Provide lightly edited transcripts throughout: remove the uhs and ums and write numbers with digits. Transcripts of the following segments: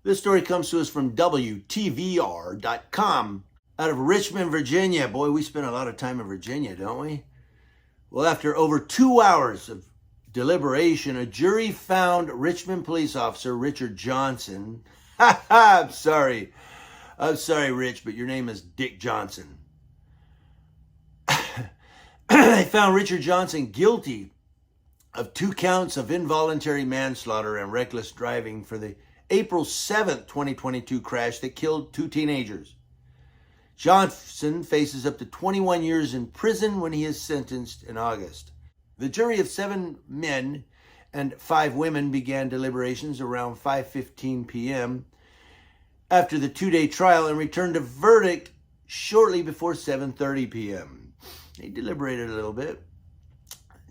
This story comes to us from WTVR.com out of Richmond, Virginia. Boy, we spend a lot of time in Virginia, don't we? Well, after over 2 hours of deliberation, a jury found Richmond Police Officer Richard Johnson. I'm sorry, Rich, but your name is Dick Johnson. They found Richard Johnson guilty of 2 counts of involuntary manslaughter and reckless driving for the April 7th, 2022 crash that killed 2 teenagers. Johnson faces up to 21 years in prison when he is sentenced in August. The jury of 7 men and 5 women began deliberations around 5:15 p.m. after the 2-day trial and returned a verdict shortly before 7:30 p.m. They deliberated a little bit.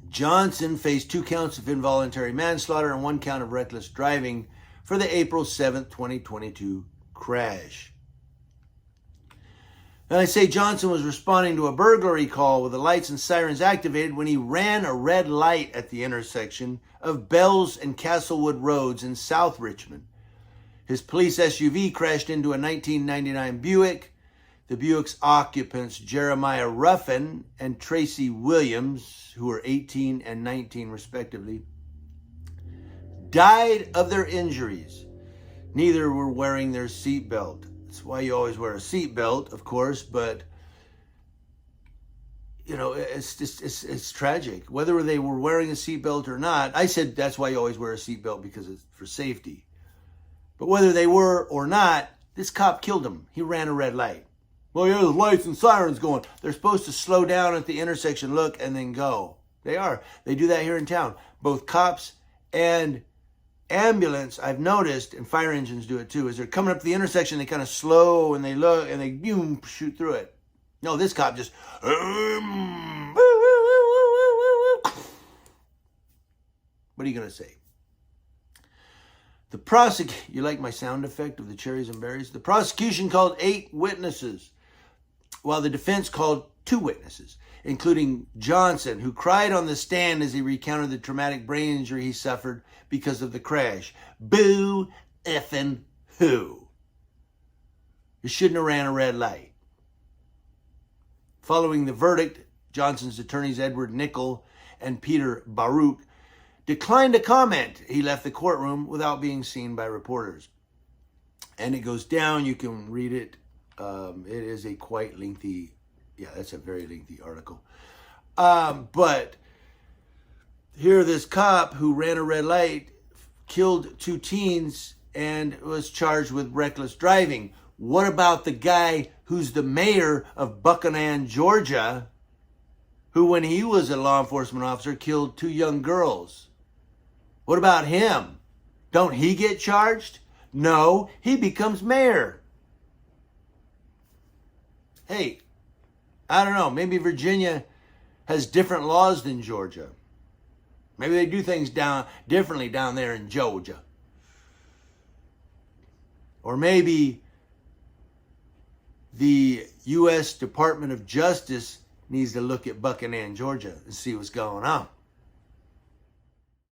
Johnson faced 2 counts of involuntary manslaughter and 1 count of reckless driving for the April 7th, 2022 crash. And I say Johnson was responding to a burglary call with the lights and sirens activated when he ran a red light at the intersection of Bells and Castlewood Roads in South Richmond. His police SUV crashed into a 1999 Buick. The Buick's occupants, Jeremiah Ruffin and Tracy Williams, who were 18 and 19 respectively, died of their injuries. Neither were wearing their seatbelt. That's why you always wear a seatbelt, of course, but you know, it's tragic. Whether they were wearing a seatbelt or not, I said that's why you always wear a seatbelt, because it's for safety. But whether they were or not, this cop killed him. He ran a red light. Well, yeah, there's lights and sirens going. They're supposed to slow down at the intersection, look, and then go. They are. They do that here in town. Both cops and ambulance, I've noticed, and fire engines do it too, as they're coming up the intersection, they kind of slow and they look and they boom, shoot through it. No, this cop just... What are you going to say? You like my sound effect of the cherries and berries? The prosecution called 8 witnesses, while the defense called 2 witnesses, including Johnson, who cried on the stand as he recounted the traumatic brain injury he suffered because of the crash. Boo effing who? You shouldn't have ran a red light. Following the verdict, Johnson's attorneys Edward Nickel and Peter Baruch declined to comment. He left the courtroom without being seen by reporters. And it goes down. You can read it. It is a quite lengthy, that's a very lengthy article. But here, this cop who ran a red light killed 2 teens and was charged with reckless driving. What about the guy who's the mayor of Buchanan, Georgia, who, when he was a law enforcement officer, killed 2 young girls? What about him? Don't he get charged? No, he becomes mayor. Hey, I don't know. Maybe Virginia has different laws than Georgia. Maybe they do things differently down there in Georgia. Or maybe the U.S. Department of Justice needs to look at Buchanan, Georgia, and see what's going on.